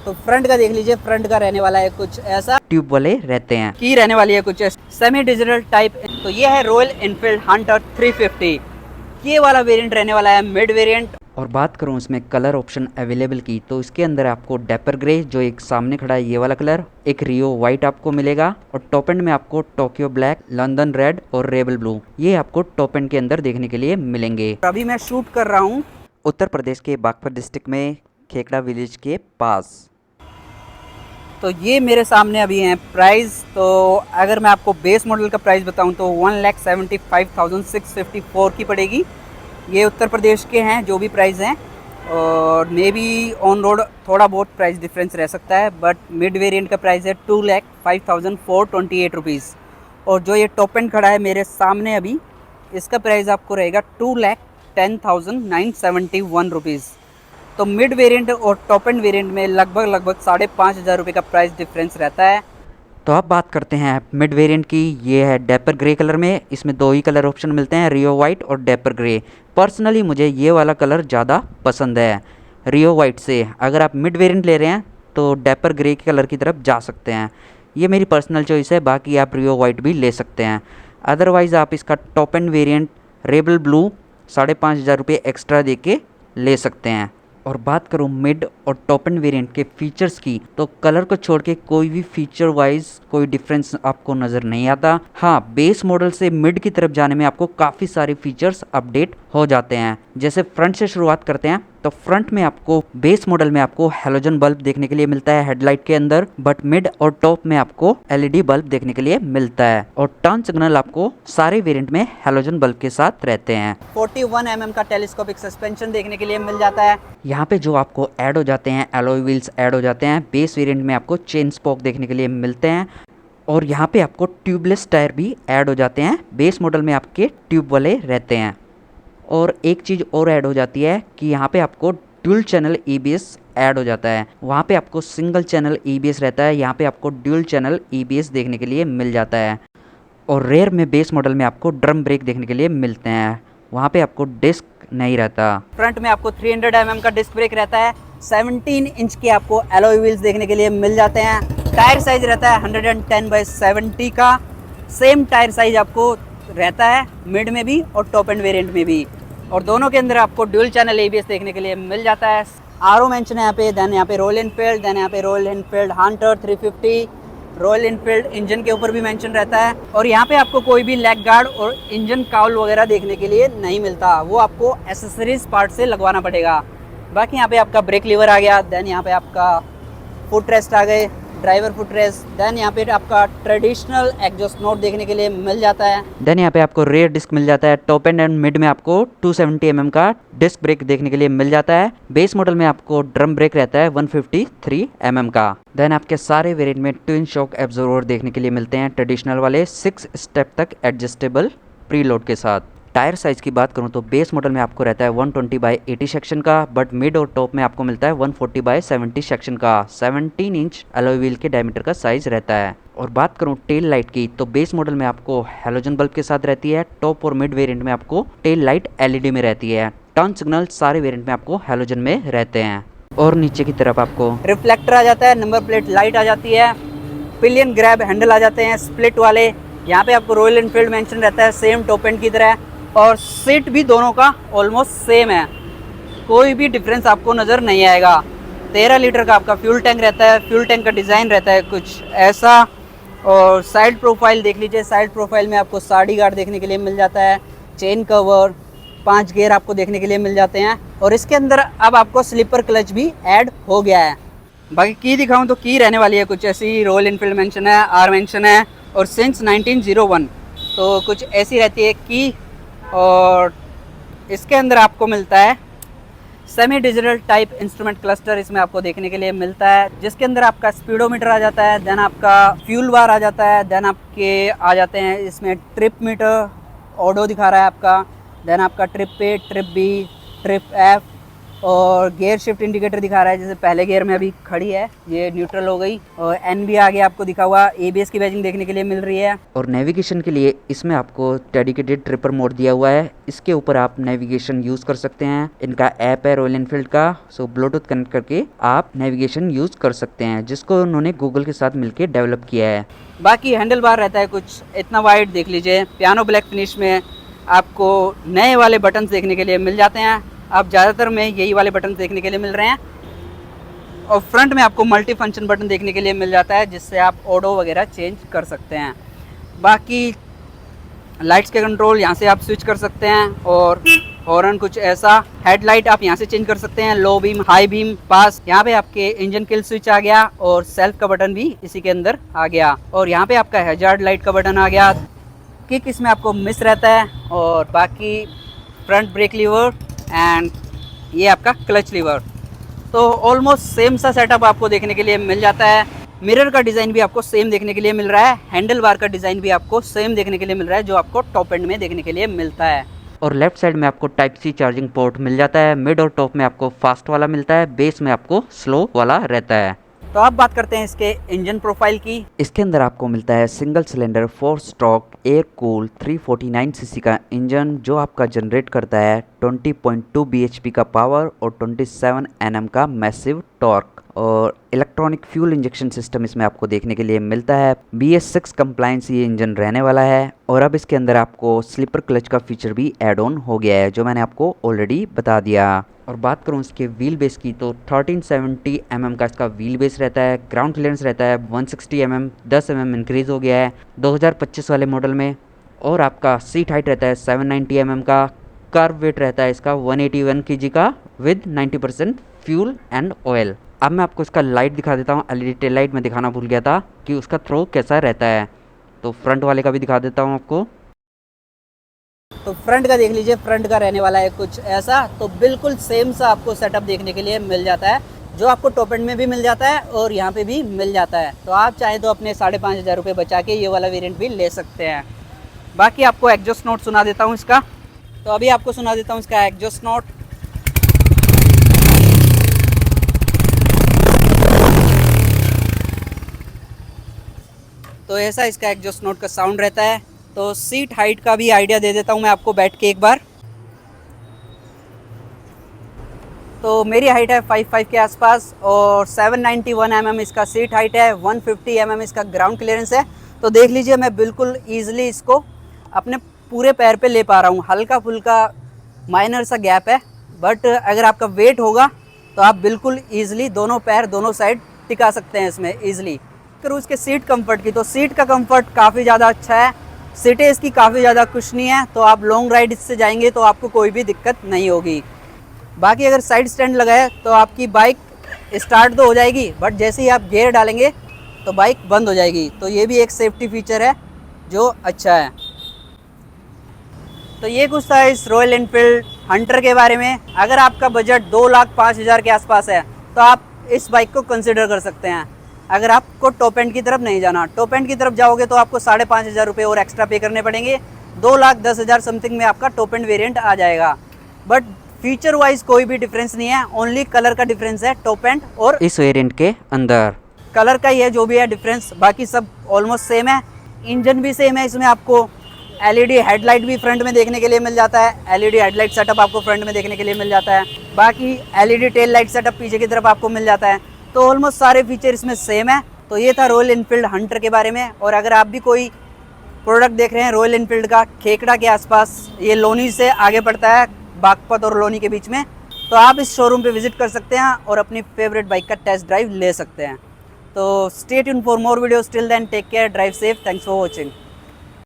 तो फ्रंट का देख लीजिए, फ्रंट का रहने वाला है कुछ ऐसा, ट्यूब वाले रहते हैं। की रहने वाली है कुछ सेमी डिजिटल टाइप। तो ये है रॉयल एनफील्ड हंटर 350, ये वाला वेरिएंट रहने वाला है मिड वेरिएंट। और बात करूं इसमें कलर ऑप्शन अवेलेबल की, तो इसके अंदर आपको डेपर ग्रे, जो एक सामने खड़ा है ये वाला कलर, एक रियो वाइट आपको मिलेगा, और टॉप एंड में आपको टोक्यो ब्लैक, लंदन रेड और रेबल ब्लू, ये आपको टॉप एंड के अंदर देखने के लिए मिलेंगे। अभी मैं शूट कर रहा हूँ उत्तर प्रदेश के बागपत डिस्ट्रिक्ट में खेकड़ा विलेज के पास। तो ये मेरे सामने अभी हैं प्राइस। तो अगर मैं आपको बेस मॉडल का प्राइस बताऊं तो 1,75,654 की पड़ेगी। ये उत्तर प्रदेश के हैं जो भी प्राइस हैं, और मे बी ऑन रोड थोड़ा बहुत प्राइस डिफरेंस रह सकता है, बट मिड वेरिएंट का प्राइस है 2,05,428 रुपीज़। और जो ये टॉप एंड खड़ा है मेरे सामने अभी, इसका प्राइस आपको रहेगा 2,10,971 रुपीज़। तो मिड वेरिएंट और टॉप एंड वेरिएंट में लगभग 5,500 रुपये का प्राइस डिफरेंस रहता है। तो अब बात करते हैं मिड वेरिएंट की। ये है डेपर ग्रे कलर में, इसमें दो ही कलर ऑप्शन मिलते हैं, रियो वाइट और डेपर ग्रे। पर्सनली मुझे ये वाला कलर ज़्यादा पसंद है रियो वाइट से। अगर आप मिड वेरिएंट ले रहे हैं तो डेपर ग्रे के कलर की तरफ जा सकते हैं, ये मेरी पर्सनल चॉइस है। बाकी आप रियो वाइट भी ले सकते हैं। अदरवाइज़ आप इसका top end variant rebel blue 5,500 रुपये एक्स्ट्रा दे के ले सकते हैं। और बात करूँ मिड और टॉप एंड वेरिएंट के फीचर्स की, तो कलर को छोड़ के कोई भी फीचर वाइज कोई डिफरेंस आपको नज़र नहीं आता। हाँ, बेस मॉडल से मिड की तरफ जाने में आपको काफ़ी सारे फीचर्स अपडेट हो जाते हैं। जैसे फ्रंट से शुरुआत करते हैं, तो फ्रंट में आपको बेस मॉडल में आपको हेलोजन बल्ब देखने के लिए मिलता है हेडलाइट के अंदर, बट मिड और टॉप में आपको एलईडी बल्ब देखने के लिए मिलता है। और टर्न सिग्नल आपको सारे वेरिएंट में हेलोजन बल्ब के साथ रहते हैं। 41 mm का टेलीस्कोपिक सस्पेंशन देखने के लिए मिल जाता है। यहाँ पे जो आपको ऐड हो जाते हैं एलॉय व्हील्स ऐड हो जाते हैं। बेस वेरिएंट में आपको चेन स्पॉक देखने के लिए मिलते हैं, और यहाँ पे आपको ट्यूबलेस टायर भी ऐड हो जाते हैं। बेस मॉडल में आपके ट्यूब वाले रहते हैं। और एक चीज़ और ऐड हो जाती है कि यहाँ पे आपको ड्यूल चैनल EBS ऐड हो जाता है। वहाँ पे आपको सिंगल चैनल EBS रहता है, यहाँ पे आपको ड्यूल चैनल EBS देखने के लिए मिल जाता है। और रेयर में बेस मॉडल में आपको ड्रम ब्रेक देखने के लिए मिलते हैं, वहाँ पे आपको डिस्क नहीं रहता। फ्रंट में आपको 300 mm का डिस्क ब्रेक रहता है। 17 इंच के आपको एलॉय व्हील्स देखने के लिए मिल जाते हैं। टायर साइज रहता है 110/70 का। सेम टायर साइज आपको रहता है मिड में भी और टॉप एंड वेरिएंट में भी, और दोनों के अंदर आपको ड्यूल चैनल ABS देखने के लिए मिल जाता है। आरओ मेंशन है यहाँ पे, देन यहाँ पे रॉयल एनफील्ड, देन यहाँ पे royal Enfield Hunter 350, royal Enfield engine के ऊपर भी मेंशन रहता है। और यहाँ पे आपको कोई भी लेग गार्ड और इंजन काउल वगैरह देखने के लिए नहीं मिलता, वो आपको एसेसरीज पार्ट से लगवाना पड़ेगा। बाकी यहाँ पे आपका ब्रेक लीवर आ गया, देन यहाँ पे आपका फुट रेस्ट आ गए, ड्राइवर फुट रेस्ट, देन यहाँ पे आपका ट्रेडिशनल एग्जॉस्ट नोट देखने के लिए मिल जाता है। देन यहाँ पे आपको रेयर डिस्क मिल जाता है। टॉप एंड मिड में आपको 270 mm का डिस्क ब्रेक देखने के लिए मिल जाता है। बेस मॉडल में आपको ड्रम ब्रेक रहता है 153 mm का। देन आपके सारे वेरिएंट में ट्विन शॉक एब्जॉर्बर देखने के लिए मिलते हैं, ट्रेडिशनल वाले 6 स्टेप तक एडजस्टेबल प्रीलोड के साथ। टायर साइज़ की बात करूं तो बेस मॉडल में आपको रहता है 120/80 सेक्शन का, बट मिड और टॉप में आपको मिलता है 140/70 सेक्शन का। 17 इंच अलॉय व्हील के डायमीटर का साइज रहता है। और बात करूं टेल लाइट की, तो बेस मॉडल में आपको हेलोजन बल्ब के साथ रहती है। टॉप और मिड वेरिएंट में आपको टेल लाइट LED में रहती है। टर्न सिग्नल सारे वेरिएंट में आपको हेलोजन में रहते हैं। और नीचे की तरफ आपको रिफ्लेक्टर आ जाता है, नंबर प्लेट लाइट आ जाती है, पिलियन ग्रैब हैंडल आ जाते हैं स्प्लिट वाले। यहाँ पे आपको रॉयल एनफील्ड मेंशन रहता है सेम टॉप एंड की तरह, और सीट भी दोनों का ऑलमोस्ट सेम है, कोई भी डिफरेंस आपको नज़र नहीं आएगा। 13 लीटर का आपका फ्यूल टैंक रहता है। फ्यूल टैंक का डिज़ाइन रहता है कुछ ऐसा। और साइड प्रोफाइल देख लीजिए, साइड प्रोफाइल में आपको साड़ी गार्ड देखने के लिए मिल जाता है, चेन कवर, 5 गियर आपको देखने के लिए मिल जाते हैं। और इसके अंदर अब आपको स्लीपर क्लच भी ऐड हो गया है। बाकी की दिखाऊं तो की रहने वाली है कुछ ऐसी, रॉयल एनफील्ड मेंशन है, R मेंशन है, और सिंस 1901 तो कुछ ऐसी रहती है की। और इसके अंदर आपको मिलता है semi digital type instrument cluster, इसमें आपको देखने के लिए मिलता है, जिसके अंदर आपका स्पीडोमीटर आ जाता है, देन आपका फ्यूल बार आ जाता है, देन आपके आ जाते हैं इसमें ट्रिप मीटर, ऑडो दिखा रहा है आपका, देन आपका trip A, trip B, trip F, और गियर शिफ्ट इंडिकेटर दिखा रहा है, जैसे पहले गियर में अभी खड़ी है, ये न्यूट्रल हो गई। और एन भी आगे आपको दिखा हुआ, एबीएस की बैजिंग देखने के लिए मिल रही है। और नेविगेशन के लिए इसमें आपको डेडिकेटेड ट्रिपर मोड दिया हुआ है, इसके ऊपर आप नेविगेशन यूज़ कर सकते हैं। इनका ऐप है रॉयल एनफील्ड का, सो ब्लूटूथ कनेक्ट करके आप नेविगेशन यूज़ कर सकते हैं, जिसको उन्होंने गूगल के साथ मिलकर डेवलप किया है। बाकी हैंडल बार रहता है कुछ इतना वाइड, देख लीजिए पियानो ब्लैक फिनिश में आपको नए वाले बटन्स देखने के लिए मिल जाते हैं। अब ज़्यादातर में यही वाले बटन देखने के लिए मिल रहे हैं। और फ्रंट में आपको मल्टी फंक्शन बटन देखने के लिए मिल जाता है, जिससे आप ऑडो वगैरह चेंज कर सकते हैं। बाकी लाइट्स के कंट्रोल यहाँ से आप स्विच कर सकते हैं। और हॉर्न कुछ ऐसा, हेडलाइट आप यहाँ से चेंज कर सकते हैं, लो बीम, हाई बीम, पास। यहाँ पे आपके इंजन किल स्विच आ गया और सेल्फ का बटन भी इसी के अंदर आ गया। और यहाँ पे आपका हैजार्ड लाइट का बटन आ गया। किक इसमें आपको मिस रहता है। और बाकी फ्रंट ब्रेक लीवर एंड ये आपका क्लच लीवर, तो ऑलमोस्ट सेम सा सेटअप आपको देखने के लिए मिल जाता है। मिरर का डिज़ाइन भी आपको सेम देखने के लिए मिल रहा है। हैंडल बार का डिज़ाइन भी आपको सेम देखने के लिए मिल रहा है, जो आपको टॉप एंड में देखने के लिए मिलता है। और लेफ्ट साइड में आपको टाइप सी चार्जिंग पोर्ट मिल जाता है। मिड और टॉप में आपको फास्ट वाला मिलता है, बेस में आपको स्लो वाला रहता है। तो अब बात करते हैं इसके इंजन प्रोफाइल की। इसके अंदर आपको मिलता है single cylinder 4 stroke air cool 349 CC का इंजन, जो आपका जनरेट करता है 20.2 bhp का पावर और 27 Nm का मैसिव टॉर्क। और इलेक्ट्रॉनिक फ्यूल इंजेक्शन सिस्टम इसमें आपको देखने के लिए मिलता है। BS6 कंप्लायंस ये इंजन रहने वाला है। और अब इसके अंदर आपको स्लीपर क्लच का फीचर भी ऐड ऑन हो गया है, जो मैंने आपको ऑलरेडी बता दिया। और बात करूँ इसके व्हील बेस की, तो 1370 mm का इसका व्हील बेस रहता है। ग्राउंड क्लियरेंस रहता है 160 mm, 10 mm इंक्रीज़ हो गया है 2025 वाले मॉडल में। और आपका सीट हाइट रहता है 790 mm का। कर्व वेट रहता है इसका 181 kg का विद 90% फ्यूल एंड ऑयल। अब मैं आपको इसका लाइट दिखा देता हूँ। LED टेल लाइट में दिखाना भूल गया था कि उसका थ्रो कैसा रहता है, तो फ्रंट वाले का भी दिखा देता हूँ आपको। तो फ्रंट का देख लीजिए, फ्रंट का रहने वाला है कुछ ऐसा। तो बिल्कुल सेम सा आपको सेटअप देखने के लिए मिल जाता है, जो आपको टॉप एंड में भी मिल जाता है और यहाँ पे भी मिल जाता है। तो आप चाहे तो अपने 5,500 रुपये बचा के ये वाला वेरिएंट भी ले सकते हैं। बाकी आपको एग्जॉस्ट नोट सुना देता हूँ इसका। तो अभी आपको सुना देता हूँ इसका एग्जॉस्ट नोट। तो ऐसा इसका एग्जॉस्ट नोट का साउंड रहता है। तो सीट हाइट का भी आइडिया दे देता हूँ मैं आपको बैठ के एक बार। तो मेरी हाइट है 5'5" के आसपास और 791 mm इसका सीट हाइट है, 150 mm इसका ग्राउंड क्लियरेंस है। तो देख लीजिए मैं बिल्कुल ईजिली इसको अपने पूरे पैर पे ले पा रहा हूँ। हल्का फुल्का माइनर सा गैप है, बट अगर आपका वेट होगा तो आप बिल्कुल ईजिली दोनों पैर दोनों साइड टिका सकते हैं इसमें ईजिली। करूँ इसके सीट कंफर्ट की, तो सीट का कंफर्ट काफ़ी ज़्यादा अच्छा है। सीटें इसकी काफ़ी ज़्यादा कुशनी है, तो आप लॉन्ग राइड इससे जाएंगे तो आपको कोई भी दिक्कत नहीं होगी। बाकी अगर साइड स्टैंड लगाए तो आपकी बाइक स्टार्ट तो हो जाएगी, बट जैसे ही आप गियर डालेंगे तो बाइक बंद हो जाएगी। तो ये भी एक सेफ्टी फीचर है जो अच्छा है। तो ये कुछ था इस रॉयल एनफील्ड हंटर के बारे में। अगर आपका बजट 2,05,000 के आसपास है तो आप इस बाइक को कंसिडर कर सकते हैं। अगर आपको टॉप एंड की तरफ नहीं जाना, टॉप एंड की तरफ जाओगे तो आपको 5,500 रुपये और एक्स्ट्रा पे करने पड़ेंगे। 2,10,000 समथिंग में आपका टॉप एंड वेरिएंट आ जाएगा। बट फीचर वाइज कोई भी डिफरेंस नहीं है, ओनली कलर का डिफरेंस है टॉप एंड और इस वेरिएंट के अंदर कलर का ही है जो भी है डिफरेंस, बाकी सब ऑलमोस्ट सेम है। इंजन भी सेम है। इसमें आपको LED हेडलाइट भी फ्रंट में देखने के लिए मिल जाता है। LED हेडलाइट सेटअप आपको फ्रंट में देखने के लिए मिल जाता है। बाकी LED टेल लाइट सेटअप पीछे की तरफ आपको मिल जाता है। तो ऑलमोस्ट सारे फीचर इसमें सेम है। तो ये था रॉयल एनफील्ड हंटर के बारे में। और अगर आप भी कोई प्रोडक्ट देख रहे हैं रॉयल एनफील्ड का खेकड़ा के आसपास, ये लोनी से आगे पड़ता है, बागपत और लोनी के बीच में, तो आप इस शोरूम पे विजिट कर सकते हैं और अपनी फेवरेट बाइक का टेस्ट ड्राइव ले सकते हैं। तो stay tuned for more videos. Till then take care, drive safe, thanks for watching.